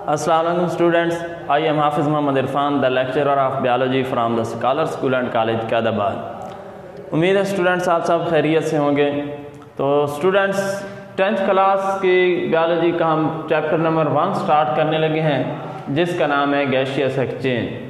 Assalamu alaikum students, I am Hafiz Muhammad Irfan, the lecturer of biology from the Scholar School and College Kadabad। उम्मीद है students आप सब खैरियत से होंगे। तो स्टूडेंट्स 10th क्लास की बियोलॉजी का हम चैप्टर नंबर 1 स्टार्ट करने लगे हैं, जिसका नाम है गैसियस एक्सचेंज।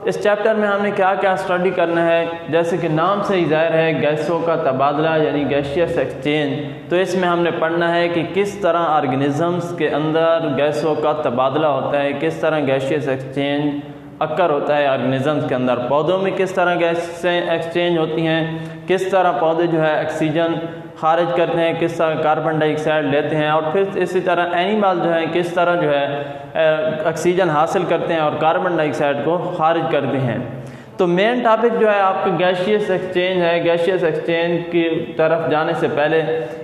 इस चैप्टर में हमने क्या क्या स्टडी करना है, जैसे कि नाम से ही ज़ाहिर है गैसों का तबादला यानी गैसियस एक्सचेंज। तो इसमें हमने पढ़ना है कि किस तरह ऑर्गेनिजम्स के अंदर गैसों का तबादला होता है, किस तरह गैसियस एक्सचेंज अक्कर होता है ऑर्गेनिजम्स के अंदर। पौधों में किस तरह गैसें एक्सचेंज होती हैं, किस तरह पौधे जो है ऑक्सीजन खारिज करते हैं, किस तरह कार्बन डाइऑक्साइड लेते हैं, और फिर इसी तरह एनिमल जो है किस तरह जो है ऑक्सीजन हासिल करते हैं और कार्बन डाइऑक्साइड को खारिज करते हैं। तो मेन टॉपिक जो है आपका गैसियस एक्सचेंज है। गैसियस एक्सचेंज की तरफ जाने से पहले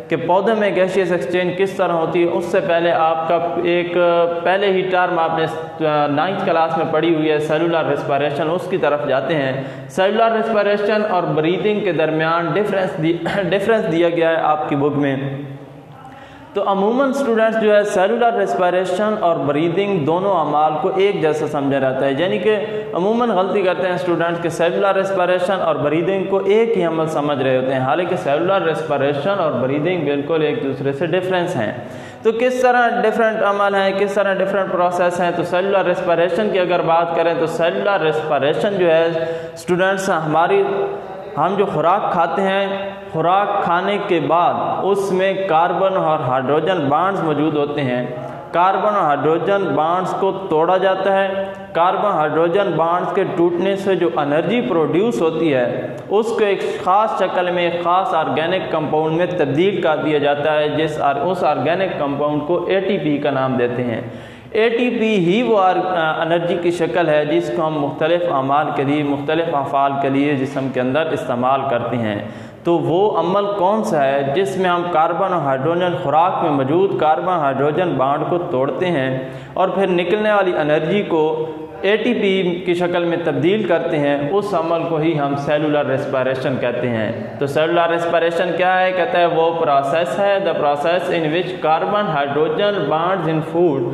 कि पौधे में गैसियस एक्सचेंज किस तरह होती है, उससे पहले आपका एक पहले ही टर्म आपने 9th क्लास में पढ़ी हुई है सेलुलर रेस्पिरेशन, उसकी तरफ जाते हैं। सेलुलर रेस्पिरेशन और ब्रीदिंग के दरमियान डिफरेंस दिया गया है आपकी बुक में। तो अमूमन स्टूडेंट्स जो है सेलुलर रेस्पिरेशन और ब्रीदिंग दोनों अमाल को एक जैसा समझा जाता है, यानी कि अमूमन गलती करते हैं स्टूडेंट्स कि सेलुलर रेस्पिरेशन और ब्रीदिंग को एक ही अमल समझ रहे होते हैं, हालांकि सेलुलर रेस्पिरेशन और ब्रीदिंग बिल्कुल एक दूसरे से डिफरेंस हैं। तो किस तरह डिफरेंट अमल हैं, किस तरह डिफरेंट प्रोसेस हैं। तो सेलुलर रेस्पिरेशन की अगर बात करें तो सेलुलर रेस्पिरेशन जो है स्टूडेंट्स हम जो खुराक खाते हैं, खुराक खाने के बाद उसमें कार्बन और हाइड्रोजन बॉन्ड्स मौजूद होते हैं। कार्बन और हाइड्रोजन बॉन्ड्स को तोड़ा जाता है। कार्बन हाइड्रोजन बॉन्ड्स के टूटने से जो एनर्जी प्रोड्यूस होती है उसको एक ख़ास शक्ल में एक ख़ास ऑर्गेनिक कंपाउंड में तब्दील कर दिया जाता है, उस ऑर्गेनिक कंपाउंड को ATP का नाम देते हैं। ATP ही वो एनर्जी की शक्ल है जिसको हम मुख्तलिफ अमाल के लिए, मुख्तलिफ अफ़ाल के लिए जिस्म के अंदर इस्तेमाल करते हैं। तो वो अमल कौन सा है जिसमें हम कार्बन और हाइड्रोजन खुराक में मौजूद कार्बन हाइड्रोजन बॉन्ड को तोड़ते हैं और फिर निकलने वाली एनर्जी को ATP की शक्ल में तब्दील करते हैं, उस अमल को ही हम सेलुलर रेस्पिरेशन कहते हैं। तो सेलुलर रेस्पिरेशन क्या है? कहता है वो प्रोसेस है the process in which carbon hydrogen bonds in food,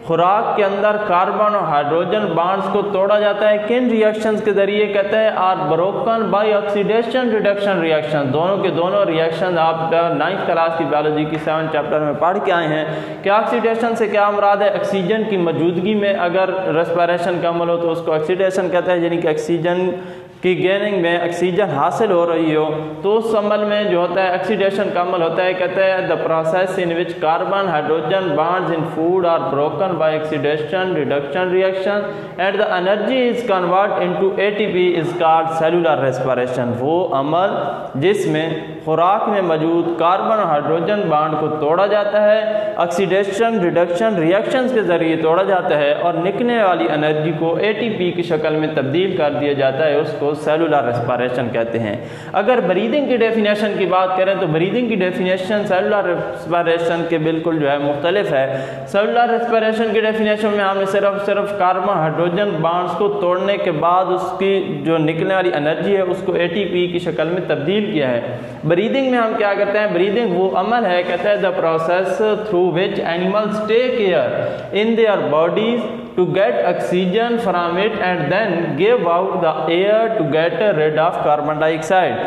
खुराक के अंदर कार्बन और हाइड्रोजन बॉन्ड्स को तोड़ा जाता है। किन रिएक्शंस के जरिए? कहते हैं are broken by oxidation reduction reaction. दोनों के दोनों रिएक्शन आप 9th क्लास की बायोलॉजी की 7th चैप्टर में पढ़ के आए हैं। क्या ऑक्सीडेशन से क्या मुराद है? ऑक्सीजन की मौजूदगी में अगर रेस्पिरेशन का अमल हो तो उसको ऑक्सीडेशन कहते हैं, यानी कि ऑक्सीजन की गेनिंग में ऑक्सीजन हासिल हो रही हो तो उस अमल में जो होता है ऑक्सीडेशन का अमल होता है। कहते हैं the process in which carbon hydrogen bonds in food are broken by oxidation reduction reaction and the energy is convert into ATP is called cellular respiration. वो अमल जिसमें खुराक में मौजूद कार्बन और हाइड्रोजन बॉन्ड को तोड़ा जाता है, ऑक्सीडेशन रिडक्शन रिएक्शंस के जरिए तोड़ा जाता है और निकलने वाली एनर्जी को ATP की शक्ल में तब्दील कर दिया जाता है, उसको सेलुलर रेस्पिरेशन कहते हैं। अगर ब्रीदिंग की डेफिनेशन की बात करें तो ब्रीदिंग की डेफिनेशन सेलुलर रेस्पिरेशन के बिल्कुल जो है मुख्तलिफ है। सेलुलर रेस्पिरेशन की डेफिनेशन में हमने सिर्फ कार्बन हाइड्रोजन बॉन्ड्स को तोड़ने के बाद उसकी जो निकलने वाली एनर्जी है उसको ATP की शक्ल में तब्दील किया है। ब्रीदिंग में हम क्या करते हैं? ब्रीदिंग वो अमल है, कहते हैं the process through which animals take air in their bodies to get oxygen from it and then give out the air to get rid of carbon dioxide।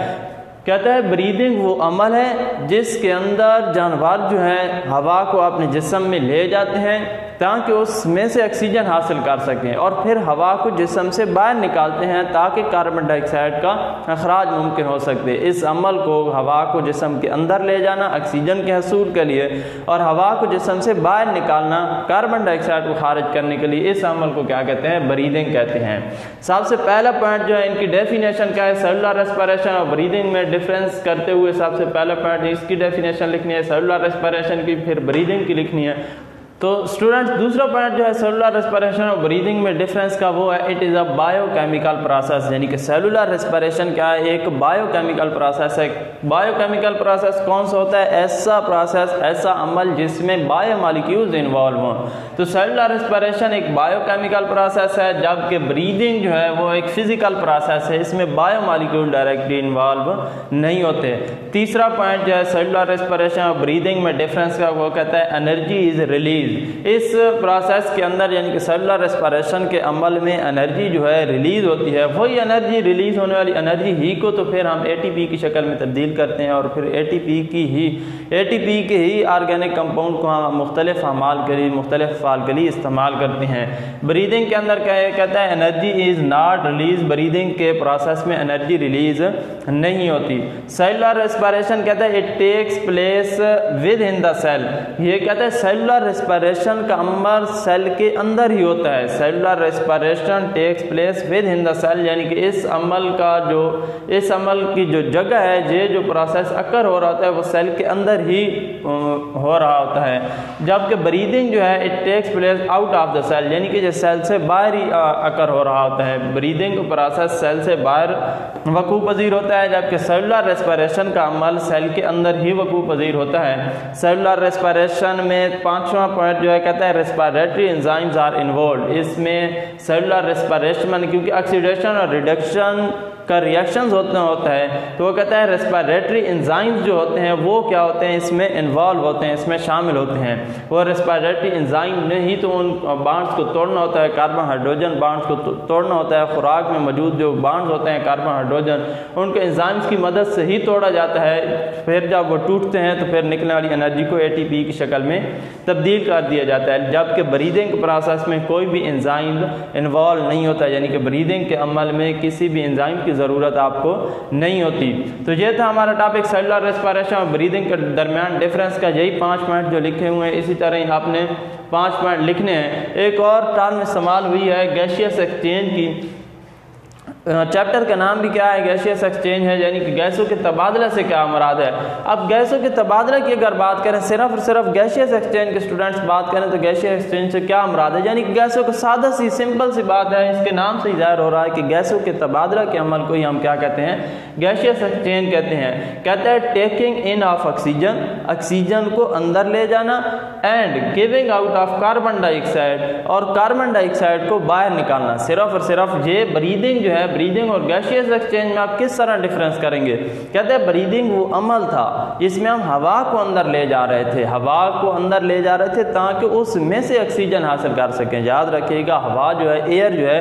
कहता है ब्रीदिंग वो अमल है जिसके अंदर जानवर जो है हवा को अपने जिस्म में ले जाते हैं ताकि उसमें से ऑक्सीजन हासिल कर सकें और फिर हवा को जिस्म से बाहर निकालते हैं ताकि कार्बन डाइऑक्साइड का अखराज मुमकिन हो सकते। इस अमल को हवा को जिस्म के अंदर ले जाना ऑक्सीजन के हसूल के लिए और हवा को जिस्म से बाहर निकालना कार्बन डाइऑक्साइड को खारिज करने के लिए, इस अमल को क्या कहते हैं? ब्रीदिंग कहते हैं। सबसे पहला पॉइंट जो है इनकी डेफिनेशन क्या है? सेलुलर रेस्पिरेशन और ब्रीदिंग में डिफरेंस करते हुए सबसे पहला पॉइंट इसकी डेफिनेशन लिखनी है सेलुलर रेस्पिरेशन की, फिर ब्रीदिंग की लिखनी है। तो स्टूडेंट्स दूसरा पॉइंट जो है सेलुलर रेस्पिरेशन और ब्रीदिंग में डिफरेंस का वो है it is a biochemical process, यानी कि सेलुलर रेस्पिरेशन क्या है? एक बायोकेमिकल प्रोसेस है। बायोकेमिकल प्रोसेस कौन सा होता है? ऐसा प्रोसेस, ऐसा अमल जिसमें बायोमॉलिक्यूल्स इन्वॉल्व हों। तो सेलुलर रेस्पिरेशन एक बायोकेमिकल प्रोसेस है, जबकि ब्रीदिंग जो है वो एक फिजिकल प्रोसेस है, इसमें बायोमॉलिक्यूल डायरेक्टली इन्वॉल्व नहीं होते। तीसरा पॉइंट जो है सेलुलर रेस्पिरेशन और ब्रीदिंग में डिफरेंस का वो कहता है एनर्जी इज रिलीज। रिलीज। इस प्रोसेस के अंदर यानी कि सेलुलर रेस्पिरेशन के अमल में एनर्जी जो है रिलीज होती है, वही एनर्जी रिलीज होने वाली एनर्जी ही को तो फिर हम एटीपी की शक्ल में तब्दील करते हैं और फिर एटीपी के ही ऑर्गेनिक कंपाउंड को हम मुख्तलिफ अमाल के लिए, मुख्तलिफ फ़ाल के लिए इस्तेमाल करते हैं। ब्रीदिंग के अंदर कहता है energy is not release, breathing के प्रोसेस में एनर्जी रिलीज नहीं होती। सेलुलर रेस्पिरेशन कहता है it takes place within the cell, ये कहता है सेलुलर रेस्पिरेशन का अमल सेल के अंदर ही होता है। Cellular respiration takes place within the cell, यानी कि इस अमल की जो जगह है, ये जो प्रोसेस अकर हो रहा होता है वो सेल के अंदर ही हो रहा होता है। जबकि ब्रीदिंग जो है it takes place out of the cell, यानी कि जो सेल से बाहर ही अकर हो रहा होता है। ब्रीदिंग का प्रोसेस सेल से बाहर वकूफ़ पज़ीर होता है, जबकि सेलुलर रेस्पिरेशन का अमल सेल के अंदर ही वकूफ़ पज़ीर होता है। सेलुलर रेस्पिरेशन में 5वां पॉइंट जो है कहता है रेस्पिरेटरी एंजाइम्स आर इन्वॉल्व। इसमें सेलुलर रेस्पिरेशन क्योंकि ऑक्सीडेशन और रिडक्शन का रिएक्शंस होता है, तो वो कहता है रेस्पिरेटरी एंजाइम्स जो होते हैं वो क्या होते हैं, इसमें इन्वॉल्व होते हैं, इसमें शामिल होते हैं। वो रेस्पिरेटरी एंजाइम ने ही तो उन बॉन्ड्स को तोड़ना होता है, कार्बन हाइड्रोजन बॉन्ड्स को तोड़ना होता है। खुराक में मौजूद जो बॉन्ड्स होते हैं कार्बन हाइड्रोजन, उनको एंजाइम्स की मदद से ही तोड़ा जाता है। फिर जब वो टूटते हैं तो फिर निकलने वाली एनर्जी को एटीपी की शक्ल में तब्दील कर दिया जाता है। जबकि ब्रीदिंग प्रोसेस में कोई भी एंजाइम इन्वॉल्व नहीं होता, यानी कि ब्रीदिंग के अमल में किसी भी एंजाइम की ज़रूरत आपको नहीं होती। तो ये था हमारा टॉपिक सेलुलर रेस्पिरेशन और ब्रीदिंग के दरमियान डिफरेंस का। यही 5 पॉइंट जो लिखे हुए हैं, इसी तरह आपने 5 पॉइंट लिखने हैं। एक और टर्म इस्तेमाल हुई है गैसियस एक्सचेंज की। चैप्टर का नाम भी क्या है, गैसियस एक्सचेंज है, यानी कि गैसों के तबादले से क्या मुराद है। अब गैसों के तबादले की अगर बात करें, सिर्फ और सिर्फ गैसियस एक्सचेंज के स्टूडेंट्स बात करें तो गैसियस एक्सचेंज से क्या मुराद है, यानी कि गैसों को सादा सी सिंपल सी बात है, इसके नाम से ही जाहिर हो रहा है कि गैसों के तबादला के अमल को ही हम क्या कहते हैं, गैसियस एक्सचेंज कहते हैं। कहते हैं taking in of oxygen, oxygen को अंदर ले जाना, and giving out of carbon dioxide, और कार्बन डाइऑक्साइड को बाहर निकालना। सिर्फ और सिर्फ ये ब्रीदिंग जो है, ब्रीदिंग और गैसियस एक्सचेंज में आप किस तरह डिफरेंस करेंगे। कहते हैं ब्रीदिंग वो अमल था जिसमें हम हवा को अंदर ले जा रहे थे, हवा को अंदर ले जा रहे थे ताकि उसमें से ऑक्सीजन हासिल कर सकें। याद रखिएगा हवा जो है, एयर जो है,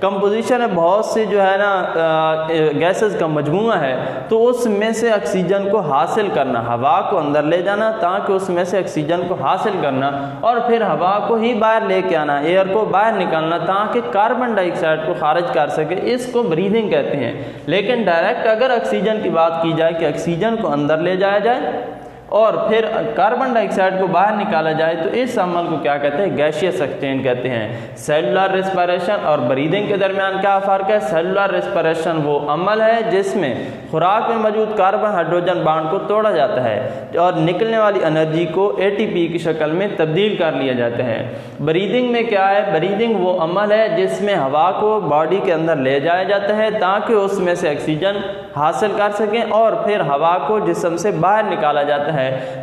कंपोजिशन है बहुत सी जो है ना गैसेस का मजमूआ है, तो उसमें से ऑक्सीजन को हासिल करना, हवा को अंदर ले जाना ताकि उसमें से ऑक्सीजन को हासिल करना, और फिर हवा को ही बाहर लेके आना, एयर को बाहर निकालना ताकि कार्बन डाइऑक्साइड को खारिज कर सके, इसको ब्रीदिंग कहते हैं। लेकिन डायरेक्ट अगर ऑक्सीजन की बात की जाए कि ऑक्सीजन को अंदर ले जाया जाए और फिर कार्बन डाइऑक्साइड को बाहर निकाला जाए, तो इस अमल को क्या कहते हैं, गैसियस एक्सचेंज कहते हैं। सेलुलर रेस्पिरेशन और ब्रीदिंग के दरमियान क्या फ़र्क है। सेलुलर रेस्पिरेशन वो अमल है जिसमें खुराक में मौजूद कार्बन हाइड्रोजन बॉन्ड को तोड़ा जाता है और निकलने वाली एनर्जी को एटीपी की शक्ल में तब्दील कर लिया जाता है। ब्रीदिंग में क्या है, ब्रीदिंग वो अमल है जिसमें हवा को बॉडी के अंदर ले जाया जाता है ताकि उसमें से ऑक्सीजन हासिल कर सकें, और फिर हवा को जिस्म से बाहर निकाला जाता है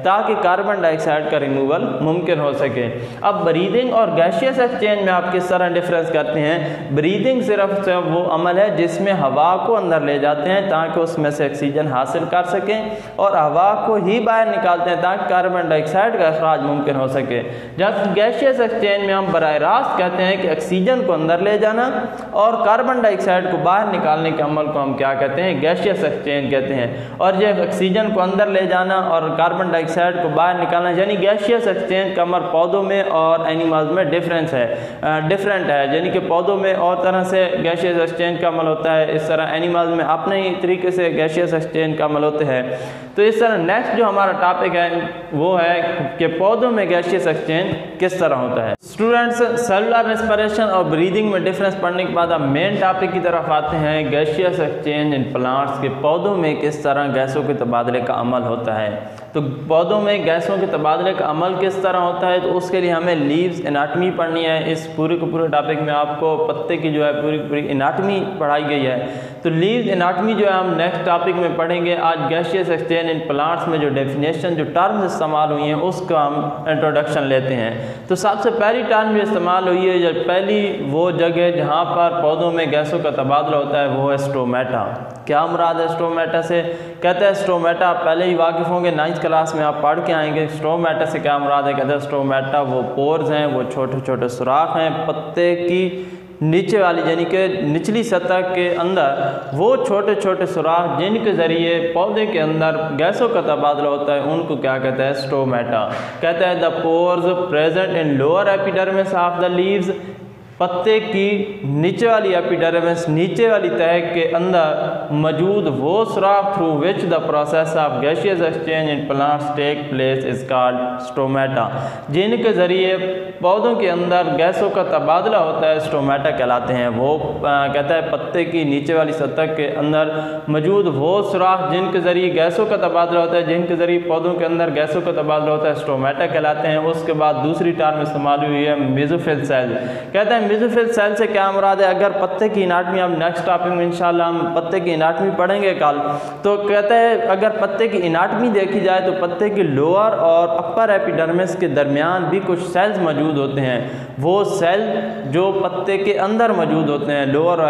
ताकि कार्बन डाइऑक्साइड का रिमूवल मुमकिन हो सके। अब ब्रीदिंग और गैसियस एक्सचेंज में आप किस तरह डिफरेंस करते हैं। ब्रीदिंग सिर्फ वो अमल है जिसमें हवा को अंदर ले जाते हैं ताकि उसमें से ऑक्सीजन हासिल कर सकें, और हवा को ही बाहर निकालते हैं ताकि कार्बन डाइऑक्साइड का अखराज मुमकिन हो सके। जब गैसियस एक्सचेंज में हम बराह रास्त कहते हैं कि ऑक्सीजन को अंदर ले जाना और कार्बन डाइऑक्साइड को बाहर निकालने के अमल को हम क्या कहते हैं, गैसियस एक्सचेंज कहते हैं। और जब ऑक्सीजन को अंदर ले जाना और कार्बन डाइऑक्साइड को बाहर निकालना, यानी गैसियस एक्सचेंज का अमल पौधों में और एनिमल्स में डिफरेंट है, यानी कि पौधों में और तरह से गैसियस एक्सचेंज का अमल होता है, इस तरह एनिमल्स में अपने ही तरीके से गैसियस एक्सचेंज का अमल होते हैं। तो इस तरह नेक्स्ट जो हमारा टॉपिक है वो है कि पौधों में गैसियस एक्सचेंज किस तरह होता है। स्टूडेंट्स, सेलुलर रेस्पिरेशन और ब्रीदिंग में डिफरेंस पढ़ने के बाद अब मेन टॉपिक की तरफ आते हैं, गैसियस एक्सचेंज इन प्लांट्स के पौधों में किस तरह गैसों के तबादले का अमल होता है। तो पौधों में गैसों के तबादले का अमल किस तरह होता है, तो उसके लिए हमें लीव्स एनाटमी पढ़नी है। इस पूरे के पूरे टॉपिक में आपको पत्ते की जो है पूरी एनाटमी पढ़ाई गई है। तो लीव्स एनाटमी जो है हम नेक्स्ट टॉपिक में पढ़ेंगे। आज gaseous exchange exchange in plants में जो डेफिनेशन, जो टर्म्स इस्तेमाल हुई हैं उसका हम इंट्रोडक्शन लेते हैं। तो सबसे पहली टर्म जो इस्तेमाल हुई है, पहली वो जगह जहाँ पर पौधों में गैसों का तबादला होता है वो है स्टोमेटा। क्या मुराद है स्टोमेटा से? कहते हैं स्टोमेटा, आप पहले ही वाकिफ़ होंगे, 9th क्लास में आप पढ़ के आएंगे। स्टोमेटा से क्या मुराद है? कहते हैं स्टोमेटा वो पोर्स हैं, वो छोटे छोटे सुराख हैं पत्ते की नीचे वाली यानी कि निचली सतह के अंदर, वो छोटे छोटे सुराख जिनके ज़रिए पौधे के अंदर गैसों का तबादला होता है उनको क्या कहते हैं? स्टोमेटा। कहते हैं the pores present in lower epidermis of the leaves, पत्ते की नीचे वाली एपिडर्मिस, नीचे वाली तह के अंदर मौजूद वो सुराख through which the process of gaseous exchange in plants take place is called stomata. जिनके ज़रिए पौधों के अंदर गैसों का तबादला होता है स्टोमेटा कहलाते हैं। वो कहता है पत्ते की नीचे वाली सतह के अंदर मौजूद वो सुराख जिनके ज़रिए गैसों का तबादला होता है, जिनके ज़रिए पौधों के अंदर गैसों का तबादला होता है, स्टोमेटा कहलाते हैं। उसके बाद दूसरी टर्म इस्तेमाल हुई है मेसोफिल सेल। कहते हैं मेसोफिल सेल से क्या मुराद है? अगर पत्ते की एनाटमी, हम नेक्स्ट टॉपिक में इंशाल्लाह हम पत्ते की एनाटमी पढ़ेंगे कल, तो कहते हैं अगर पत्ते की एनाटमी देखी जाए तो पत्ते की लोअर और अपर एपिडर्मिस के दरमियान भी कुछ सेल्स मौजूद होते हैं। वो सेल जो पत्ते के अंदर मौजूद होते हैं, लोअर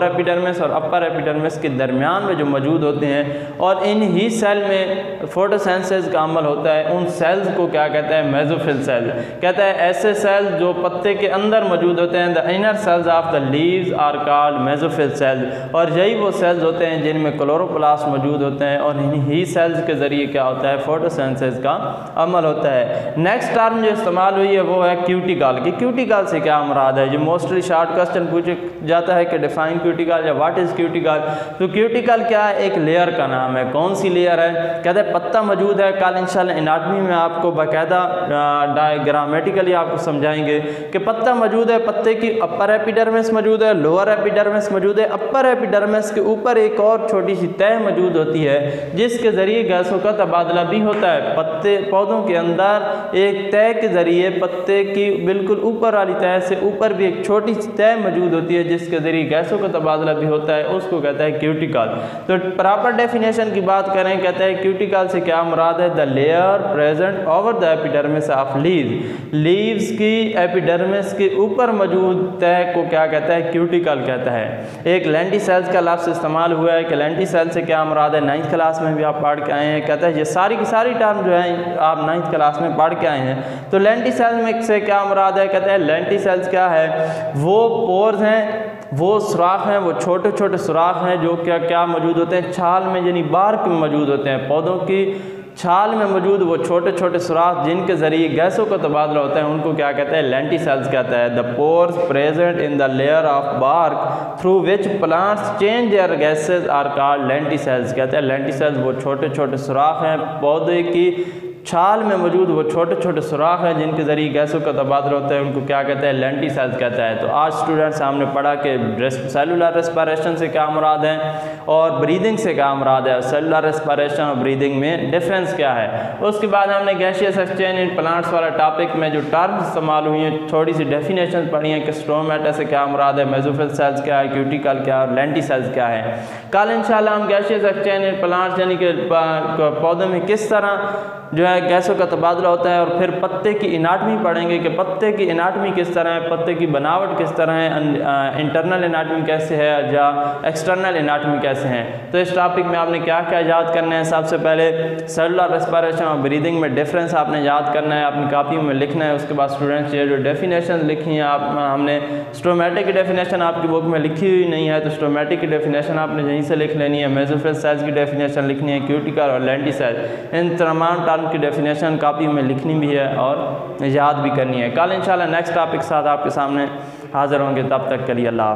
एपिडर्मिस और अपर एपिडर्मिस के दरमियान में जो मौजूद होते हैं, और इन ही सेल में फोटोसिंथेसिस का अमल होता है। उन सेल्स को क्या कहते हैं? Mesophyll cell. कहता है ऐसे सेल जो पत्ते के अंदर मौजूद होते हैं, the inner cells of the leaves are called mesophyll cell, और यही वो सेल्स होते हैं जिनमें क्लोरोप्लास्ट मौजूद होते हैं, और इन ही सेल्स के ज़रिए क्या होता है? फोटोसिंथेसिस का अमल होता है। नेक्स्ट टर्म जो इस्तेमाल हुई है वो है क्यूटिकल की। क्यूटिकल से क्या मुराद है? जो मोस्टली शॉर्ट क्वेश्चन पूछा जाता है कि डिफाइन क्यूटिकल या व्हाट इज़ क्यूटिकल। तो क्यूटिकल क्या है? एक लेयर का नाम है। कौन सी लेयर है? कहते हैं पत्ता मौजूद है। कल इंशाल्लाह एनाटमी में आपको बाकायदा डायग्रामेटिकली आपको समझाएंगे कि पत्ता मौजूद है, पत्ते की अपर एपिडर्मिस मौजूद है, लोअर एपिडर्मिस मौजूद है, अपर एपिडर्मिस के ऊपर एक और छोटी सी तह मौजूद होती है जिसके ज़रिए गैसों का तबादला भी होता है। पत्ते पौधों के अंदर एक तह के ज़रिए पत्ते की बिल्कुल ऊपर वाली तह से ऊपर भी एक छोटी सी तह मौजूद होती है जिसके ज़रिए गैसों का तबादला भी होता है, उसको कहता है क्यूटिकल। तो प्रॉपर डेफिनेशन की बात करें, कहता है क्यूटिकल से क्या मुराद है? The layer present over the epidermis of leaves, leaves की एपिडर्मिस के ऊपर मौजूद तह को क्या कहता है? क्यूटिकल कहता है। एक लेंटिसेल्स का लफ्ज़ इस्तेमाल हुआ है कि लेंटिसेल से क्या मुराद है? 9th क्लास में भी आप पढ़ के आए हैं। कहता है ये सारी की सारी टर्म जो है आप 9th क्लास में पढ़ के आए हैं। तो लेंटिसेल में से क्या मुराद है? कहते हैं लेंटिसेल्स क्या है? वो पोर्स हैं, वो सुराख हैं, वो छोटे छोटे सुराख हैं जो क्या मौजूद होते हैं? छाल में यानी बार्क में मौजूद होते हैं। पौधों की छाल में मौजूद वो छोटे छोटे सुराख जिनके ज़रिए गैसों का तबादला होता है उनको क्या कहते हैं? लेंटिसेल्स कहता है। The pores present in the layer of bark through which plants change their gases are called lenticels. कहते हैं लेंटिसेल्स वो छोटे छोटे सुराख हैं, पौधे की छाल में मौजूद वो छोटे छोटे सुराख हैं जिनके ज़रिए गैसों का तबादला होता है, उनको क्या कहते हैं? लेंटिसेल्स कहता है। तो आज स्टूडेंट्स हमने पढ़ा कि सेलुलर रेस्पिरेशन से क्या मुराद है और ब्रीदिंग से क्या मुराद है, सेलुलर रेस्पिरेशन और ब्रीदिंग में डिफरेंस क्या है। उसके बाद हमने गैसियस एक्सचेंज इन प्लांट्स वाला टॉपिक में जो टर्म्स इस्तेमाल हुई हैं थोड़ी सी डेफिनेशन पढ़ी है कि स्टोमेटा से क्या मुराद है, मेसोफिल सेल्स क्या है, क्यूटिकल क्या है और लेंटिसेल्स क्या है। कल इंशाल्लाह हम गैसियस एक्सचेंज इन प्लांट्स यानी कि पौधों में किस तरह जो है गैसों का तबादला होता है, और फिर पत्ते की एनाटमी पढ़ेंगे कि पत्ते की एनाटमी किस तरह है, पत्ते की बनावट किस तरह है, इंटरनल एनाटमी कैसे है या एक्सटर्नल एनाटमी कैसे है। तो इस टॉपिक में आपने क्या क्या याद करना है? सबसे पहले सेलुलर रेस्पिरेशन और ब्रीदिंग में डिफरेंस आपने याद करना है, अपनी कॉपी में लिखना है। उसके बाद स्टूडेंट्स ये जो डेफिनेशन लिखी हैं हमने स्टोमेटा की डेफिनेशन आपकी बुक में लिखी हुई नहीं है तो स्टोमेटा की डेफिनेशन आपने यहीं से लिख लेनी है। मेसोफिल सेल्स की डेफिनेशन लिखनी है, क्यूटिकल और लेंटिसेल, इन तमाम टर्म की डेफिनेशन कॉपी में लिखनी भी है और याद भी करनी है। कल इंशाल्लाह नेक्स्ट टॉपिक के साथ आपके सामने हाजिर होंगे, तब तक के लिए अल्लाह हाफ़िज़।